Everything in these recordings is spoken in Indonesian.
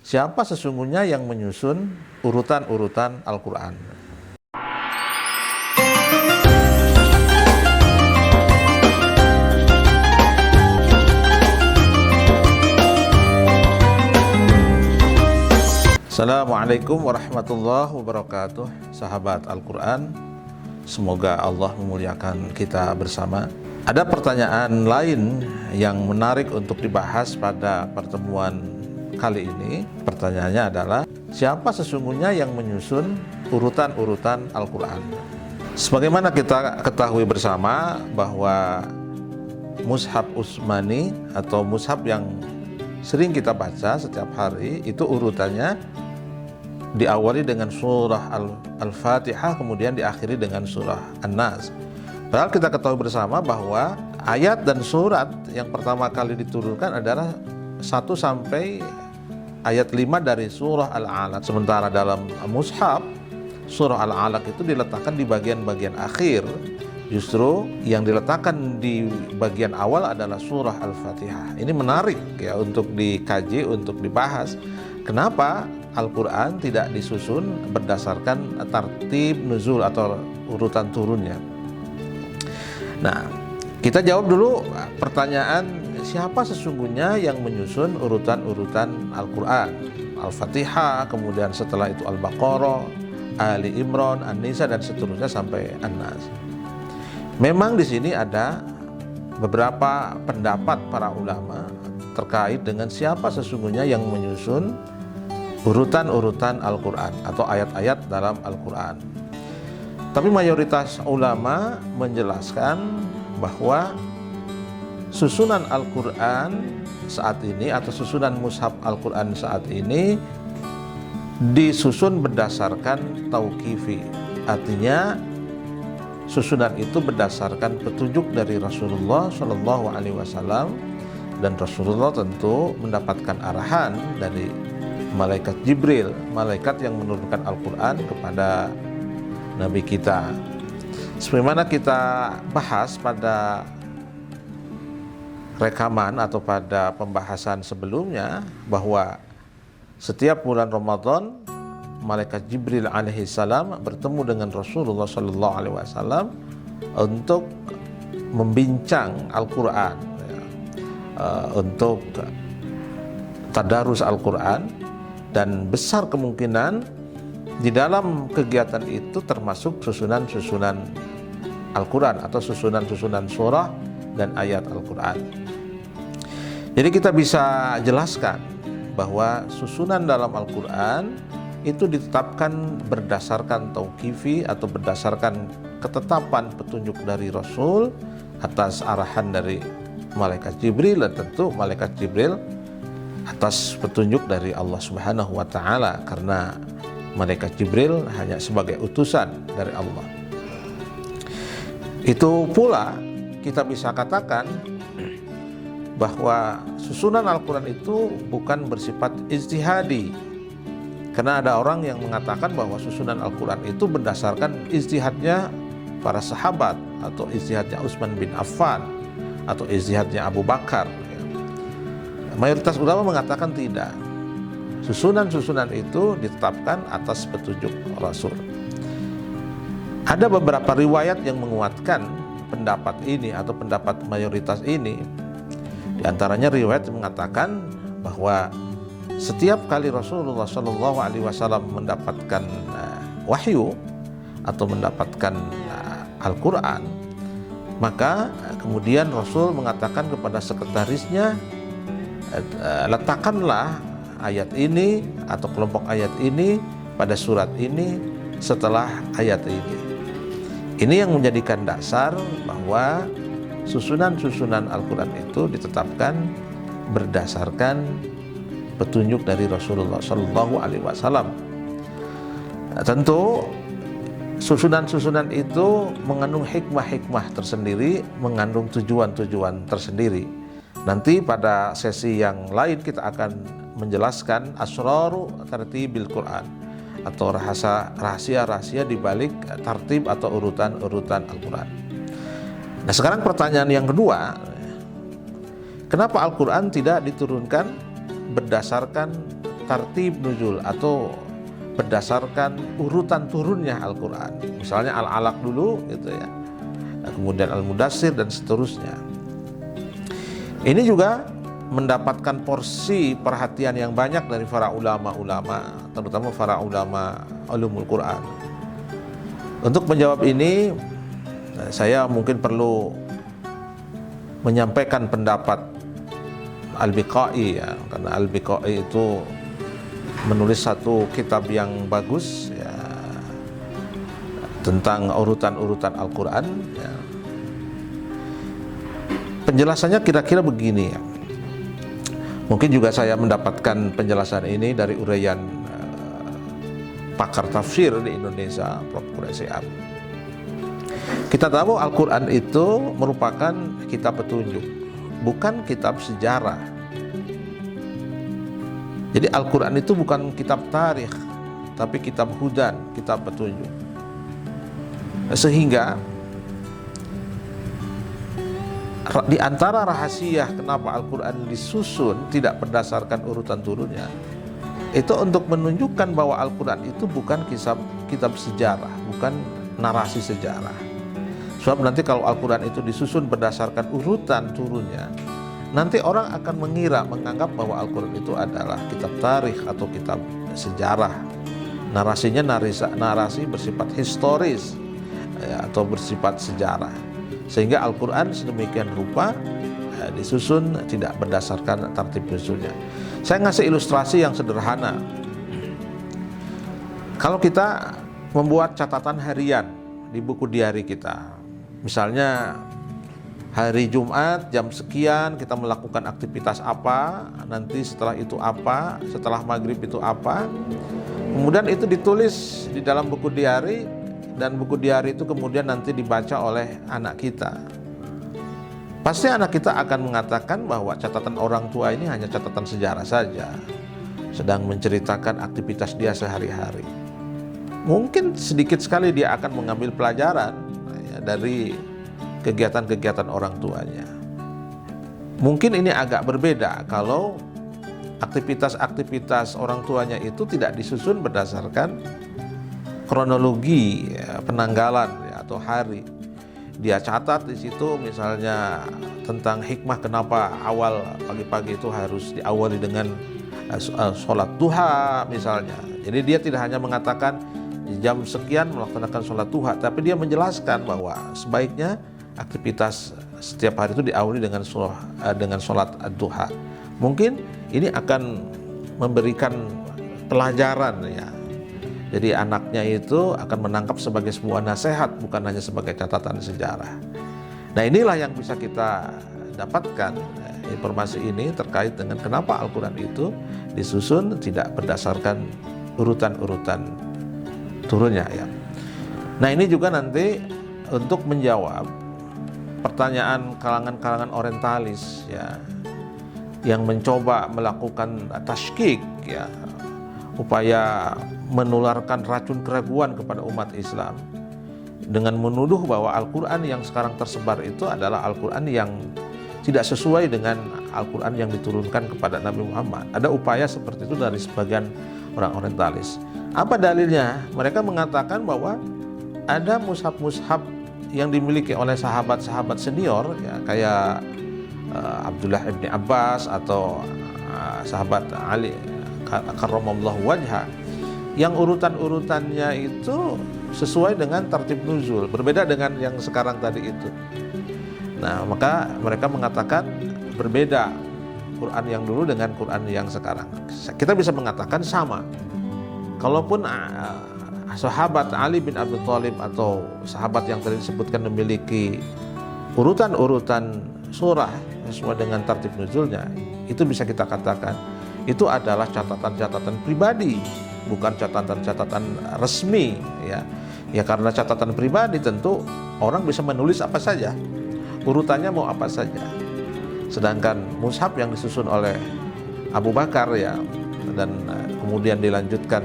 Siapa sesungguhnya yang menyusun urutan-urutan Al-Quran? Assalamualaikum warahmatullahi wabarakatuh. Sahabat Al-Quran, semoga Allah memuliakan kita bersama. Ada pertanyaan lain yang menarik untuk dibahas pada pertemuan kali ini. Pertanyaannya adalah, siapa sesungguhnya yang menyusun urutan-urutan Al-Quran? Sebagaimana kita ketahui bersama bahwa mushaf Utsmani atau mushaf yang sering kita baca setiap hari, itu urutannya diawali dengan surah Al-Fatihah, kemudian diakhiri dengan surah An-Nas. Padahal kita ketahui bersama bahwa ayat dan surat yang pertama kali diturunkan adalah 1 sampai ayat 5 dari surah Al-Alaq. Sementara dalam mushaf surah Al-Alaq itu diletakkan di bagian-bagian akhir. Justru yang diletakkan di bagian awal adalah surah Al-Fatihah. Ini menarik ya untuk dikaji, untuk dibahas. Kenapa Al-Quran tidak disusun berdasarkan tartib nuzul atau urutan turunnya? Nah, kita jawab dulu pertanyaan, siapa sesungguhnya yang menyusun urutan-urutan Al-Quran? Al-Fatihah, kemudian setelah itu Al-Baqarah, Ali Imran, An-Nisa, dan seterusnya sampai An-Nas. Memang di sini ada beberapa pendapat para ulama terkait dengan siapa sesungguhnya yang menyusun urutan-urutan Al-Quran atau ayat-ayat dalam Al-Quran. Tapi mayoritas ulama menjelaskan bahwa susunan Al-Quran saat ini atau susunan mushaf Al-Quran saat ini disusun berdasarkan tauqifi. Artinya susunan itu berdasarkan petunjuk dari Rasulullah Shallallahu Alaihi Wasallam, dan Rasulullah tentu mendapatkan arahan dari malaikat Jibril, malaikat yang menurunkan Al-Quran kepada Nabi kita. Sebagaimana kita bahas pada rekaman atau pada pembahasan sebelumnya, bahwa setiap bulan Ramadan malaikat Jibril alaihissalam bertemu dengan Rasulullah sallallahu alaihi wasallam untuk membincang Al-Quran, untuk tadarus Al-Quran, dan besar kemungkinan di dalam kegiatan itu termasuk susunan-susunan Al-Quran atau susunan-susunan surah dan ayat Al-Quran. Jadi kita bisa jelaskan bahwa susunan dalam Al-Quran itu ditetapkan berdasarkan tauqifi atau berdasarkan ketetapan petunjuk dari Rasul atas arahan dari malaikat Jibril, dan tentu malaikat Jibril atas petunjuk dari Allah Subhanahu wa Ta'ala, karena malaikat Jibril hanya sebagai utusan dari Allah. Itu pula kita bisa katakan bahwa susunan Al-Quran itu bukan bersifat ijtihadi, karena ada orang yang mengatakan bahwa susunan Al-Quran itu berdasarkan ijtihadnya para sahabat, atau ijtihadnya Utsman bin Affan, atau ijtihadnya Abu Bakar. Mayoritas ulama mengatakan tidak. Susunan-susunan itu ditetapkan atas petunjuk Rasul. Ada beberapa riwayat yang menguatkan pendapat ini atau pendapat mayoritas ini. Di antaranya riwayat yang mengatakan bahwa setiap kali Rasulullah Shallallahu Alaihi Wasallam mendapatkan wahyu atau mendapatkan Al-Quran, maka kemudian Rasul mengatakan kepada sekretarisnya, letakkanlah ayat ini atau kelompok ayat ini pada surat ini setelah ayat ini. Ini yang menjadikan dasar bahwa susunan-susunan Al-Quran itu ditetapkan berdasarkan petunjuk dari Rasulullah Shallallahu Alaihi Wasallam. Tentu susunan-susunan itu mengandung hikmah-hikmah tersendiri, mengandung tujuan-tujuan tersendiri. Nanti pada sesi yang lain kita akan menjelaskan asraru tartibil Quran, atau rahasia-rahasia di balik tartib atau urutan-urutan Al-Quran. Nah, sekarang pertanyaan yang kedua, kenapa Al-Quran tidak diturunkan berdasarkan tartib nuzul atau berdasarkan urutan turunnya Al-Quran. Misalnya Al-Alaq dulu gitu ya, kemudian Al-Mudassir dan seterusnya. Ini juga mendapatkan porsi perhatian yang banyak dari para ulama-ulama, terutama para ulama ulumul Quran. Untuk menjawab ini, saya mungkin perlu menyampaikan pendapat Al-Biqai ya, karena Al-Biqai itu menulis satu kitab yang bagus ya, tentang urutan-urutan Al-Quran ya. Penjelasannya kira-kira begini ya. Mungkin juga saya mendapatkan penjelasan ini dari uraian pakar tafsir di Indonesia, Prof. Quraisyab. Kita tahu Al-Quran itu merupakan kitab petunjuk, bukan kitab sejarah. Jadi Al-Quran itu bukan kitab tarikh, tapi kitab hudan, kitab petunjuk. Sehingga di antara rahasia kenapa Al-Quran disusun tidak berdasarkan urutan turunnya, itu untuk menunjukkan bahwa Al-Quran itu bukan kitab sejarah, bukan narasi sejarah. Sebab nanti kalau Al-Quran itu disusun berdasarkan urutan turunnya, nanti orang akan menganggap bahwa Al-Quran itu adalah kitab tarikh atau kitab sejarah. Narasinya narasi bersifat historis ya, atau bersifat sejarah. Sehingga Al-Quran sedemikian rupa disusun tidak berdasarkan tartib nuzulnya. Saya ngasih ilustrasi yang sederhana. Kalau kita membuat catatan harian di buku diari kita, misalnya hari Jumat jam sekian kita melakukan aktivitas apa, nanti setelah itu apa, setelah maghrib itu apa. Kemudian itu ditulis di dalam buku diari, dan buku diari itu kemudian nanti dibaca oleh anak kita. Pasti anak kita akan mengatakan bahwa catatan orang tua ini hanya catatan sejarah saja, sedang menceritakan aktivitas dia sehari-hari. Mungkin sedikit sekali dia akan mengambil pelajaran ya, dari kegiatan-kegiatan orang tuanya. Mungkin ini agak berbeda kalau aktivitas-aktivitas orang tuanya itu tidak disusun berdasarkan kronologi ya, penanggalan ya, atau hari. Dia catat di situ misalnya tentang hikmah kenapa awal pagi-pagi itu harus diawali dengan sholat duha misalnya. Jadi dia tidak hanya mengatakan jam sekian melaksanakan sholat duha, tapi dia menjelaskan bahwa sebaiknya aktivitas setiap hari itu diawali dengan sholat duha. Mungkin ini akan memberikan pelajaran ya. Jadi anaknya itu akan menangkap sebagai sebuah nasihat, bukan hanya sebagai catatan sejarah. Nah inilah yang bisa kita dapatkan informasi ini terkait dengan kenapa Al-Quran itu disusun tidak berdasarkan urutan-urutan turunnya ya. Nah ini juga nanti untuk menjawab pertanyaan kalangan-kalangan orientalis ya, yang mencoba melakukan tasykik ya, upaya menularkan racun keraguan kepada umat Islam dengan menuduh bahwa Al-Quran yang sekarang tersebar itu adalah Al-Quran yang tidak sesuai dengan Al-Quran yang diturunkan kepada Nabi Muhammad. Ada upaya seperti itu dari sebagian orang orientalis. Apa dalilnya? Mereka mengatakan bahwa ada mushaf-mushaf yang dimiliki oleh sahabat-sahabat senior ya, kayak Abdullah ibn Abbas atau sahabat Ali karramallahu wajha, yang urutan-urutannya itu sesuai dengan tertib nuzul, berbeda dengan yang sekarang tadi itu. Nah, maka mereka mengatakan berbeda Quran yang dulu dengan Quran yang sekarang. Kita bisa mengatakan sama. Kalaupun sahabat Ali bin Abi Thalib atau sahabat yang tadi disebutkan memiliki urutan-urutan surah sesuai dengan tertib nuzulnya, itu bisa kita katakan itu adalah catatan-catatan pribadi, bukan catatan-catatan resmi ya. Ya karena catatan pribadi tentu orang bisa menulis apa saja, urutannya mau apa saja. Sedangkan mushaf yang disusun oleh Abu Bakar ya, dan kemudian dilanjutkan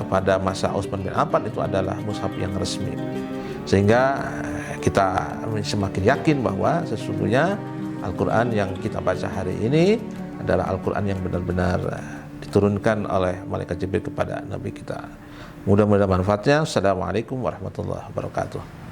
pada masa Utsman bin Affan, itu adalah mushaf yang resmi. Sehingga kita semakin yakin bahwa sesungguhnya Al-Quran yang kita baca hari ini adalah Al-Quran yang benar-benar diturunkan oleh malaikat Jibril kepada Nabi kita. Mudah-mudahan manfaatnya. Assalamualaikum warahmatullahi wabarakatuh.